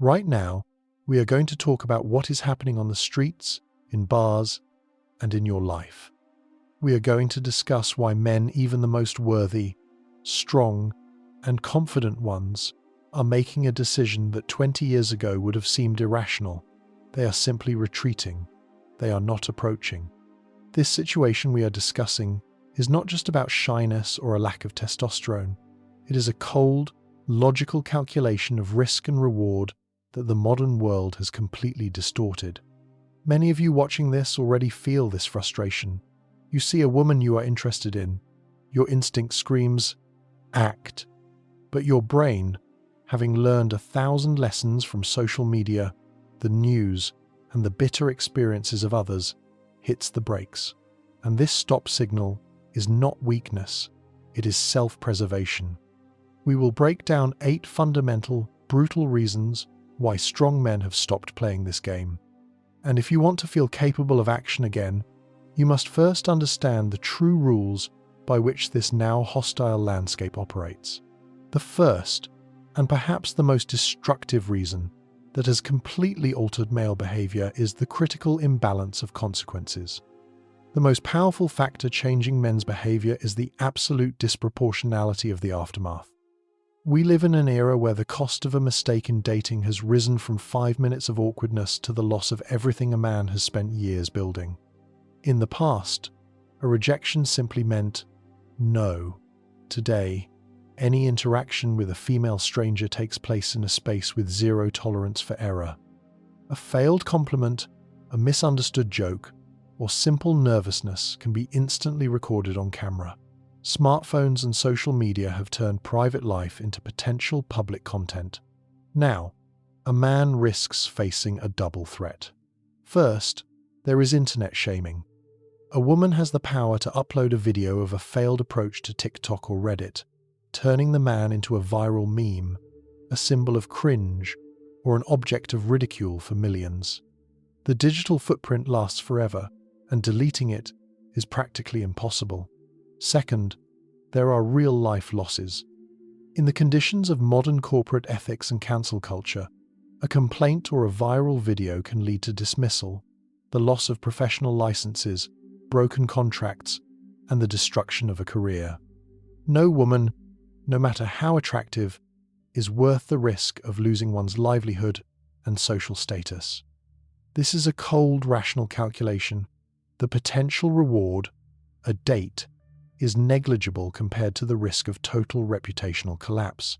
Right now, we are going to talk about what is happening on the streets, in bars, and in your life. We are going to discuss why men, even the most worthy, strong, and confident ones, are making a decision that 20 years ago would have seemed irrational. They are simply retreating. They are not approaching. This situation we are discussing is not just about shyness or a lack of testosterone. It is a cold, logical calculation of risk and reward that the modern world has completely distorted. Many of you watching this already feel this frustration. You see a woman you are interested in. Your instinct screams, act. But your brain, having learned 1,000 lessons from social media, the news, and the bitter experiences of others, hits the brakes. And this stop signal is not weakness, it is self-preservation. We will break down 8 fundamental, brutal reasons why strong men have stopped playing this game. And if you want to feel capable of action again, you must first understand the true rules by which this now hostile landscape operates. The first, and perhaps the most destructive reason that has completely altered male behavior is the critical imbalance of consequences. The most powerful factor changing men's behavior is the absolute disproportionality of the aftermath. We live in an era where the cost of a mistake in dating has risen from 5 minutes of awkwardness to the loss of everything a man has spent years building. In the past, a rejection simply meant no. Today, any interaction with a female stranger takes place in a space with zero tolerance for error. A failed compliment, a misunderstood joke, or simple nervousness can be instantly recorded on camera. Smartphones and social media have turned private life into potential public content. Now, a man risks facing a double threat. First, there is internet shaming. A woman has the power to upload a video of a failed approach to TikTok or Reddit, turning the man into a viral meme, a symbol of cringe, or an object of ridicule for millions. The digital footprint lasts forever, and deleting it is practically impossible. Second, there are real-life losses. In the conditions of modern corporate ethics and cancel culture, a complaint or a viral video can lead to dismissal, the loss of professional licenses, broken contracts, and the destruction of a career. No woman, no matter how attractive, is worth the risk of losing one's livelihood and social status. This is a cold, rational calculation. The potential reward, a date, is negligible compared to the risk of total reputational collapse.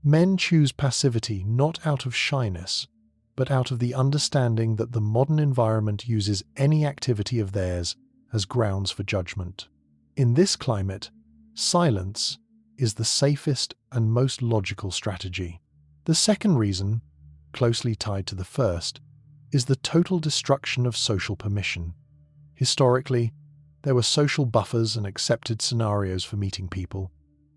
Men choose passivity not out of shyness, but out of the understanding that the modern environment uses any activity of theirs as grounds for judgment. In this climate, silence is the safest and most logical strategy. The second reason, closely tied to the first, is the total destruction of social permission. Historically, there were social buffers and accepted scenarios for meeting people.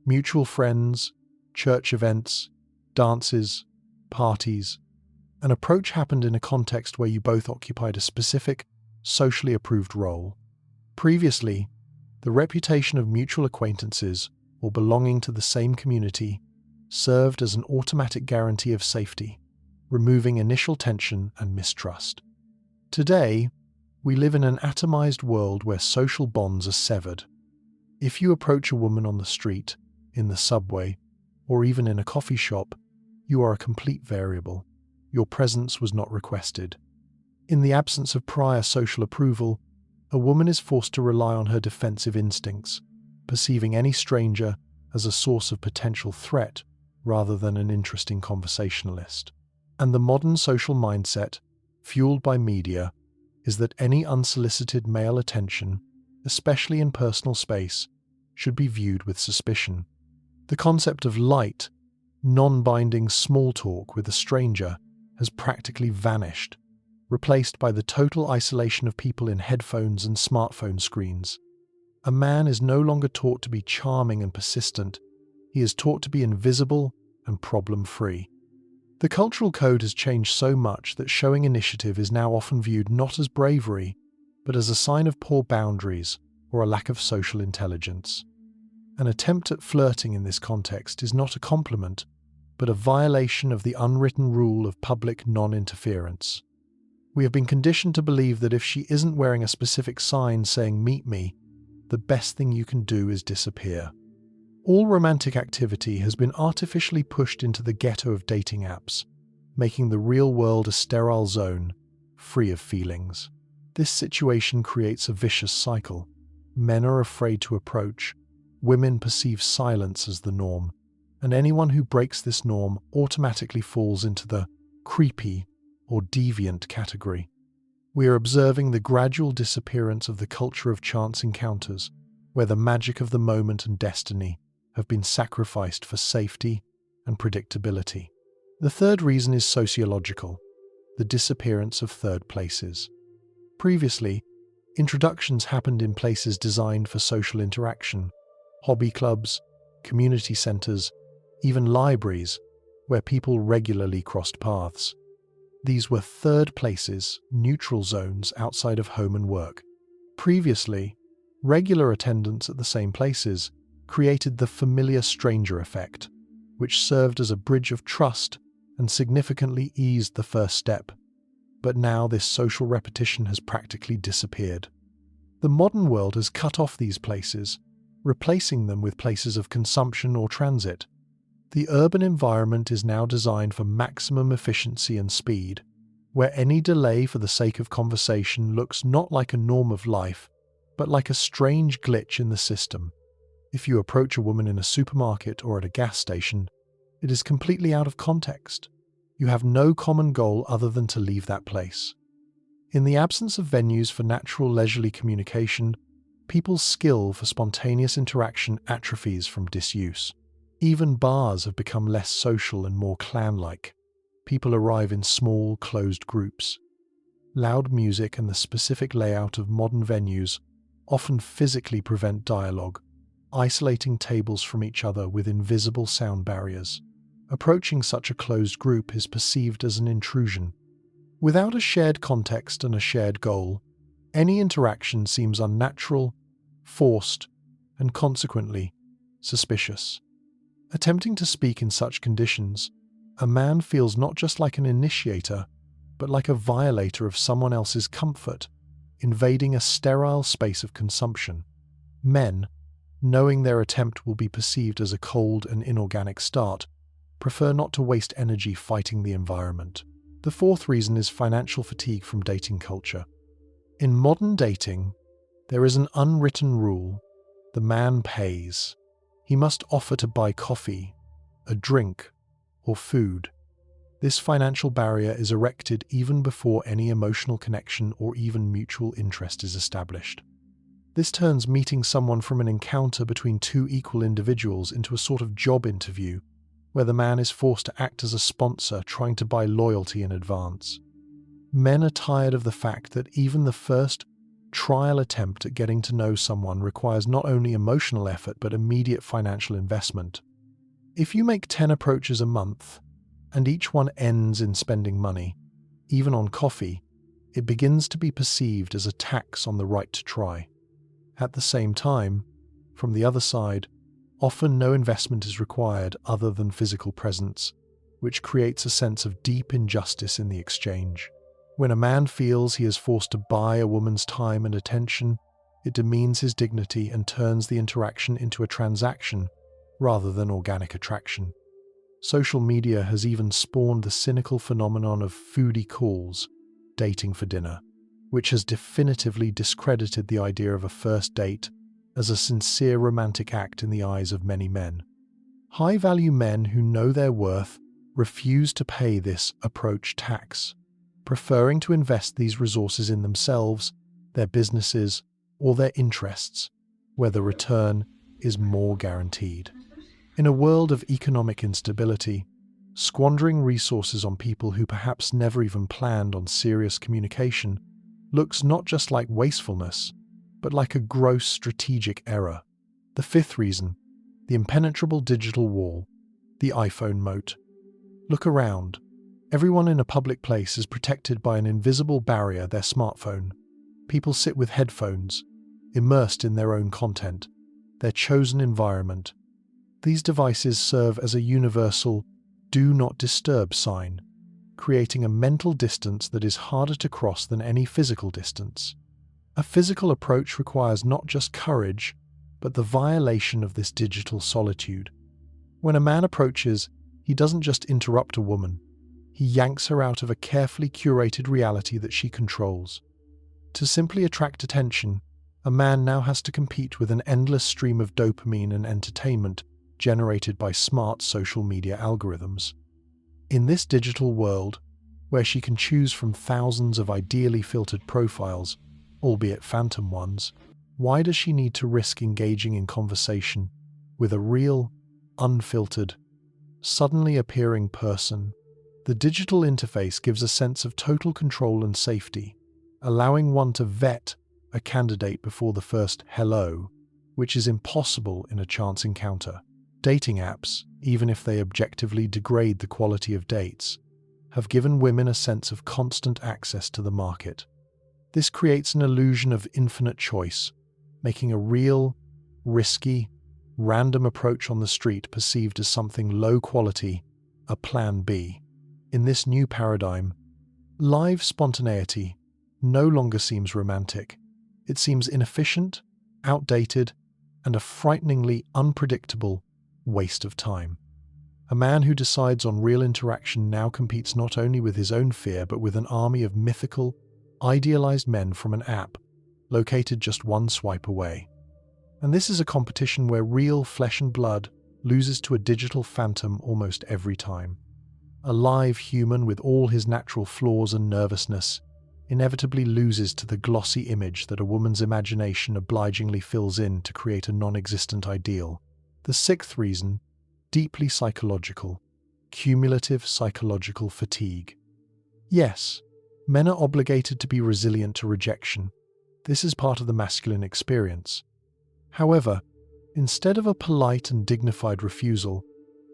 Mutual friends, church events, dances, parties. An approach happened in a context where you both occupied a specific, socially approved role. Previously, the reputation of mutual acquaintances or belonging to the same community served as an automatic guarantee of safety, removing initial tension and mistrust. Today, we live in an atomized world where social bonds are severed. If you approach a woman on the street, in the subway, or even in a coffee shop, you are a complete variable. Your presence was not requested. In the absence of prior social approval, a woman is forced to rely on her defensive instincts, perceiving any stranger as a source of potential threat rather than an interesting conversationalist. And the modern social mindset, fueled by media, is that any unsolicited male attention, especially in personal space, should be viewed with suspicion. The concept of light, non-binding small talk with a stranger has practically vanished, replaced by the total isolation of people in headphones and smartphone screens. A man is no longer taught to be charming and persistent. He is taught to be invisible and problem-free. The cultural code has changed so much that showing initiative is now often viewed not as bravery, but as a sign of poor boundaries or a lack of social intelligence. An attempt at flirting in this context is not a compliment, but a violation of the unwritten rule of public non-interference. We have been conditioned to believe that if she isn't wearing a specific sign saying "meet me," the best thing you can do is disappear. All romantic activity has been artificially pushed into the ghetto of dating apps, making the real world a sterile zone, free of feelings. This situation creates a vicious cycle. Men are afraid to approach, women perceive silence as the norm, and anyone who breaks this norm automatically falls into the creepy or deviant category. We are observing the gradual disappearance of the culture of chance encounters, where the magic of the moment and destiny have been sacrificed for safety and predictability. The third reason is sociological, the disappearance of third places. Previously, introductions happened in places designed for social interaction, hobby clubs, community centers, even libraries, where people regularly crossed paths. These were third places, neutral zones outside of home and work. Previously, regular attendance at the same places created the familiar stranger effect, which served as a bridge of trust and significantly eased the first step. But now this social repetition has practically disappeared. The modern world has cut off these places, replacing them with places of consumption or transit. The urban environment is now designed for maximum efficiency and speed, where any delay for the sake of conversation looks not like a norm of life, but like a strange glitch in the system. If you approach a woman in a supermarket or at a gas station, it is completely out of context. You have no common goal other than to leave that place. In the absence of venues for natural leisurely communication, people's skill for spontaneous interaction atrophies from disuse. Even bars have become less social and more clan-like. People arrive in small, closed groups. Loud music and the specific layout of modern venues often physically prevent dialogue, isolating tables from each other with invisible sound barriers. Approaching such a closed group is perceived as an intrusion. Without a shared context and a shared goal, any interaction seems unnatural, forced, and consequently suspicious. Attempting to speak in such conditions, a man feels not just like an initiator, but like a violator of someone else's comfort, invading a sterile space of consumption. Men, knowing their attempt will be perceived as a cold and inorganic start, prefer not to waste energy fighting the environment. The fourth reason is financial fatigue from dating culture. In modern dating, there is an unwritten rule: the man pays. He must offer to buy coffee, a drink, or food. This financial barrier is erected even before any emotional connection or even mutual interest is established. This turns meeting someone from an encounter between two equal individuals into a sort of job interview, where the man is forced to act as a sponsor trying to buy loyalty in advance. Men are tired of the fact that even the first trial attempt at getting to know someone requires not only emotional effort but immediate financial investment. If you make 10 approaches a month, and each one ends in spending money, even on coffee, it begins to be perceived as a tax on the right to try. At the same time, from the other side, often no investment is required other than physical presence, which creates a sense of deep injustice in the exchange. When a man feels he is forced to buy a woman's time and attention, it demeans his dignity and turns the interaction into a transaction rather than organic attraction. Social media has even spawned the cynical phenomenon of foodie calls, dating for dinner, which has definitively discredited the idea of a first date as a sincere romantic act in the eyes of many men. High-value men who know their worth refuse to pay this approach tax, preferring to invest these resources in themselves, their businesses, or their interests, where the return is more guaranteed. In a world of economic instability, squandering resources on people who perhaps never even planned on serious communication looks not just like wastefulness, but like a gross strategic error. The fifth reason, the impenetrable digital wall, the iPhone moat. Look around. Everyone in a public place is protected by an invisible barrier, their smartphone. People sit with headphones, immersed in their own content, their chosen environment. These devices serve as a universal do not disturb sign, creating a mental distance that is harder to cross than any physical distance. A physical approach requires not just courage, but the violation of this digital solitude. When a man approaches, he doesn't just interrupt a woman, he yanks her out of a carefully curated reality that she controls. To simply attract attention, a man now has to compete with an endless stream of dopamine and entertainment generated by smart social media algorithms. In this digital world, where she can choose from thousands of ideally filtered profiles, albeit phantom ones, why does she need to risk engaging in conversation with a real, unfiltered, suddenly appearing person? The digital interface gives a sense of total control and safety, allowing one to vet a candidate before the first hello, which is impossible in a chance encounter. Dating apps, even if they objectively degrade the quality of dates, have given women a sense of constant access to the market. This creates an illusion of infinite choice, making a real, risky, random approach on the street perceived as something low quality, a plan B. In this new paradigm, live spontaneity no longer seems romantic. It seems inefficient, outdated, and a frighteningly unpredictable waste of time. A man who decides on real interaction now competes not only with his own fear but with an army of mythical, idealized men from an app located just one swipe away. And this is a competition where real flesh and blood loses to a digital phantom almost every time. A live human with all his natural flaws and nervousness inevitably loses to the glossy image that a woman's imagination obligingly fills in to create a non-existent ideal. The sixth reason, deeply psychological, cumulative psychological fatigue. Yes, men are obligated to be resilient to rejection. This is part of the masculine experience. However, instead of a polite and dignified refusal,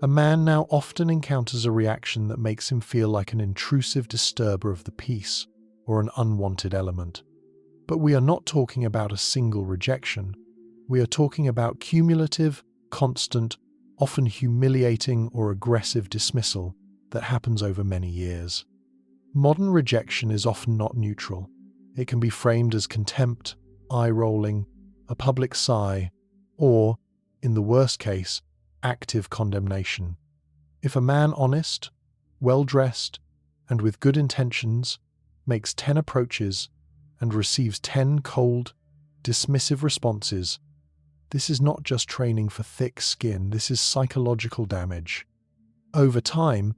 a man now often encounters a reaction that makes him feel like an intrusive disturber of the peace or an unwanted element. But we are not talking about a single rejection. We are talking about cumulative, constant, often humiliating or aggressive dismissal that happens over many years. Modern rejection is often not neutral. It can be framed as contempt, eye-rolling, a public sigh, or, in the worst case, active condemnation. If a man honest, well-dressed, and with good intentions makes 10 approaches and receives 10 cold, dismissive responses, this is not just training for thick skin, this is psychological damage. Over time,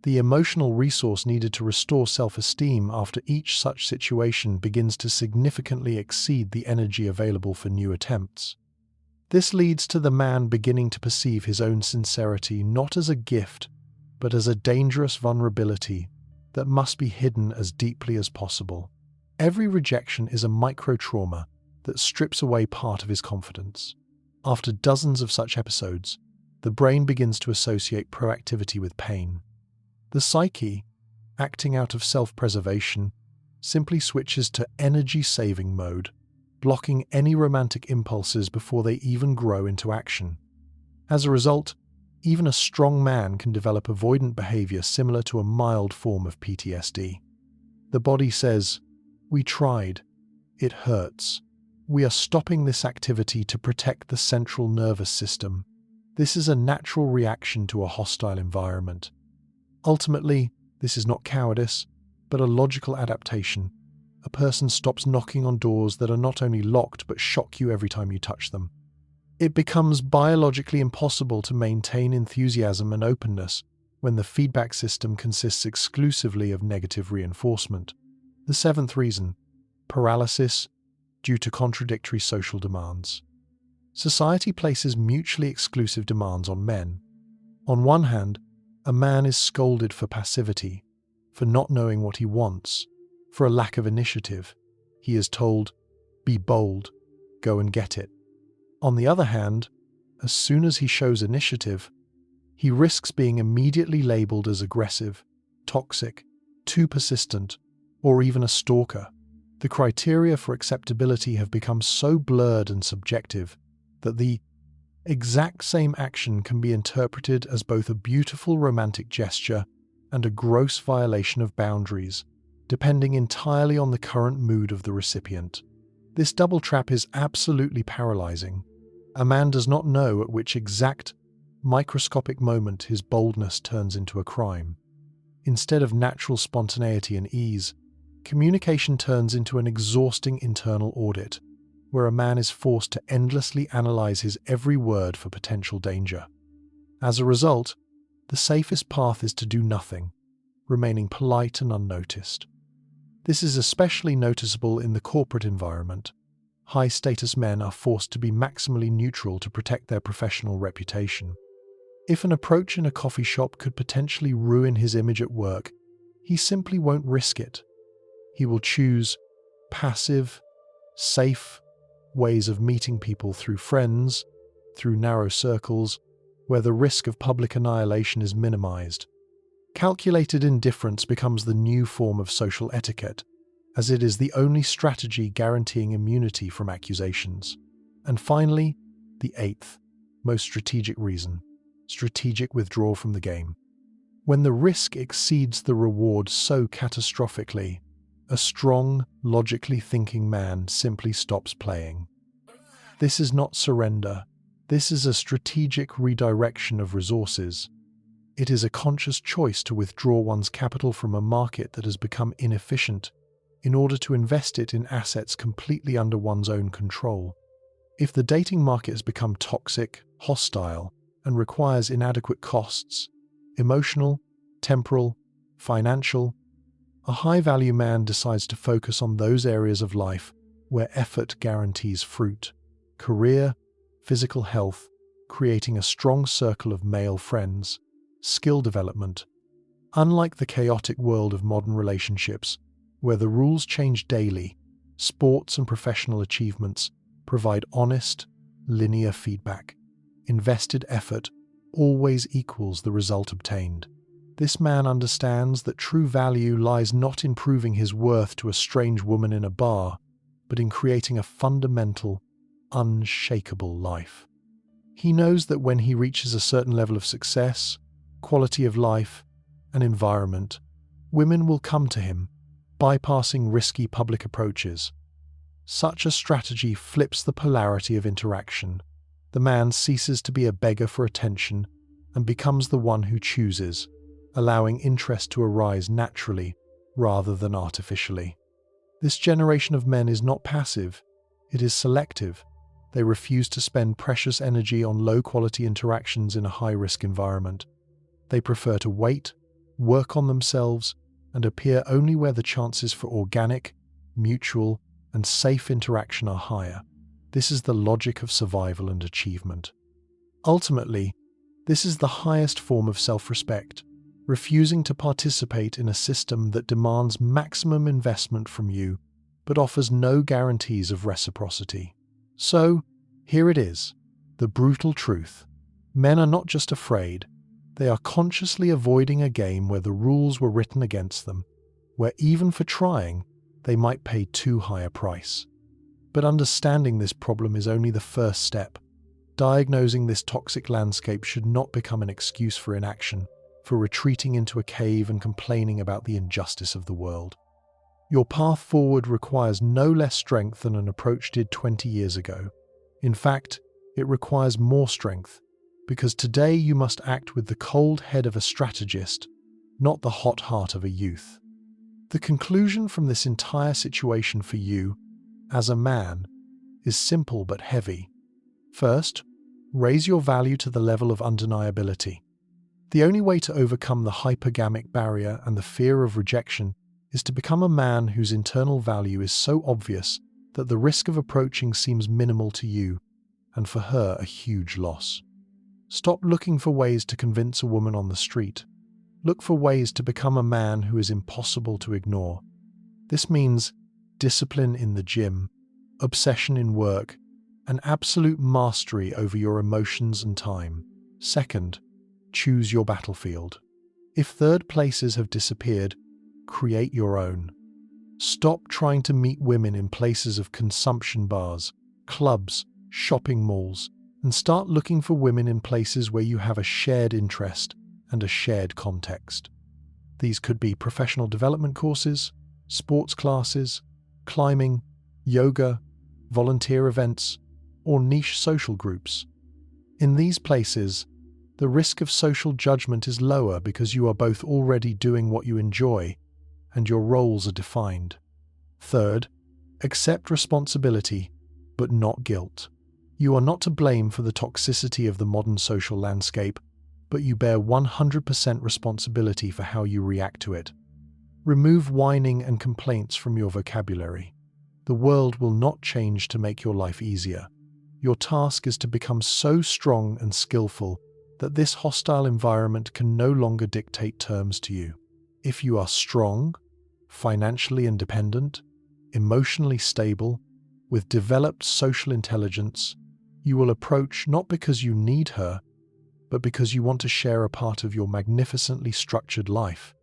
the emotional resource needed to restore self-esteem after each such situation begins to significantly exceed the energy available for new attempts. This leads to the man beginning to perceive his own sincerity not as a gift, but as a dangerous vulnerability that must be hidden as deeply as possible. Every rejection is a micro-trauma that strips away part of his confidence. After dozens of such episodes, the brain begins to associate proactivity with pain. The psyche, acting out of self-preservation, simply switches to energy-saving mode, blocking any romantic impulses before they even grow into action. As a result, even a strong man can develop avoidant behavior similar to a mild form of PTSD. The body says, "We tried. It hurts. We are stopping this activity to protect the central nervous system." This is a natural reaction to a hostile environment. Ultimately, this is not cowardice, but a logical adaptation. A person stops knocking on doors that are not only locked but shock you every time you touch them. It becomes biologically impossible to maintain enthusiasm and openness when the feedback system consists exclusively of negative reinforcement. The seventh reason, paralysis due to contradictory social demands. Society places mutually exclusive demands on men. On one hand, a man is scolded for passivity, for not knowing what he wants, for a lack of initiative. He is told, "Be bold, go and get it." On the other hand, as soon as he shows initiative, he risks being immediately labeled as aggressive, toxic, too persistent, or even a stalker. The criteria for acceptability have become so blurred and subjective that the exact same action can be interpreted as both a beautiful romantic gesture and a gross violation of boundaries, depending entirely on the current mood of the recipient. This double trap is absolutely paralyzing. A man does not know at which exact, microscopic moment his boldness turns into a crime. Instead of natural spontaneity and ease, communication turns into an exhausting internal audit, where a man is forced to endlessly analyze his every word for potential danger. As a result, the safest path is to do nothing, remaining polite and unnoticed. This is especially noticeable in the corporate environment. High-status men are forced to be maximally neutral to protect their professional reputation. If an approach in a coffee shop could potentially ruin his image at work, he simply won't risk it. He will choose passive, safe ways of meeting people through friends, through narrow circles, where the risk of public annihilation is minimized. Calculated indifference becomes the new form of social etiquette, as it is the only strategy guaranteeing immunity from accusations. And finally, the eighth, most strategic reason: strategic withdrawal from the game. When the risk exceeds the reward so catastrophically, a strong, logically thinking man simply stops playing. This is not surrender. This is a strategic redirection of resources. It is a conscious choice to withdraw one's capital from a market that has become inefficient in order to invest it in assets completely under one's own control. If the dating market has become toxic, hostile, and requires inadequate costs, emotional, temporal, financial, a high-value man decides to focus on those areas of life where effort guarantees fruit: career, physical health, creating a strong circle of male friends, skill development. Unlike the chaotic world of modern relationships, where the rules change daily, sports and professional achievements provide honest, linear feedback. Invested effort always equals the result obtained. This man understands that true value lies not in proving his worth to a strange woman in a bar, but in creating a fundamental, unshakable life. He knows that when he reaches a certain level of success, quality of life, and environment, women will come to him, bypassing risky public approaches. Such a strategy flips the polarity of interaction. The man ceases to be a beggar for attention and becomes the one who chooses, allowing interest to arise naturally rather than artificially. This generation of men is not passive, it is selective. They refuse to spend precious energy on low-quality interactions in a high-risk environment. They prefer to wait, work on themselves, and appear only where the chances for organic, mutual, and safe interaction are higher. This is the logic of survival and achievement. Ultimately, this is the highest form of self-respect, refusing to participate in a system that demands maximum investment from you, but offers no guarantees of reciprocity. So, here it is, the brutal truth. Men are not just afraid, they are consciously avoiding a game where the rules were written against them, where even for trying, they might pay too high a price. But understanding this problem is only the first step. Diagnosing this toxic landscape should not become an excuse for inaction, for retreating into a cave and complaining about the injustice of the world. Your path forward requires no less strength than an approach did 20 years ago. In fact, it requires more strength, because today you must act with the cold head of a strategist, not the hot heart of a youth. The conclusion from this entire situation for you, as a man, is simple but heavy. First, raise your value to the level of undeniability. The only way to overcome the hypergamic barrier and the fear of rejection is to become a man whose internal value is so obvious that the risk of approaching seems minimal to you, and for her a huge loss. Stop looking for ways to convince a woman on the street. Look for ways to become a man who is impossible to ignore. This means discipline in the gym, obsession in work, and absolute mastery over your emotions and time. Second, choose your battlefield. If third places have disappeared, create your own. Stop trying to meet women in places of consumption bars, clubs, shopping malls, and start looking for women in places where you have a shared interest and a shared context. These could be professional development courses, sports classes, climbing, yoga, volunteer events, or niche social groups. In these places, the risk of social judgment is lower because you are both already doing what you enjoy and your roles are defined. Third, accept responsibility, but not guilt. You are not to blame for the toxicity of the modern social landscape, but you bear 100% responsibility for how you react to it. Remove whining and complaints from your vocabulary. The world will not change to make your life easier. Your task is to become so strong and skillful that this hostile environment can no longer dictate terms to you. If you are strong, financially independent, emotionally stable, with developed social intelligence, you will approach not because you need her, but because you want to share a part of your magnificently structured life.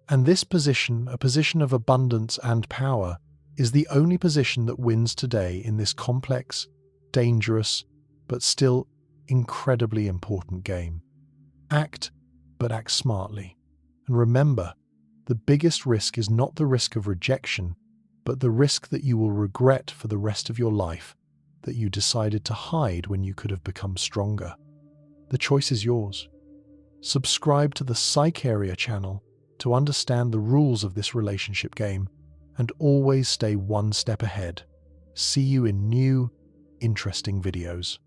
And this position, a position of abundance and power, is the only position that wins today in this complex, dangerous, but still incredibly important game. Act, but act smartly. And remember, the biggest risk is not the risk of rejection, but the risk that you will regret for the rest of your life that you decided to hide when you could have become stronger. The choice is yours. Subscribe to the Psycheria channel to understand the rules of this relationship game and always stay one step ahead. See you in new, interesting videos.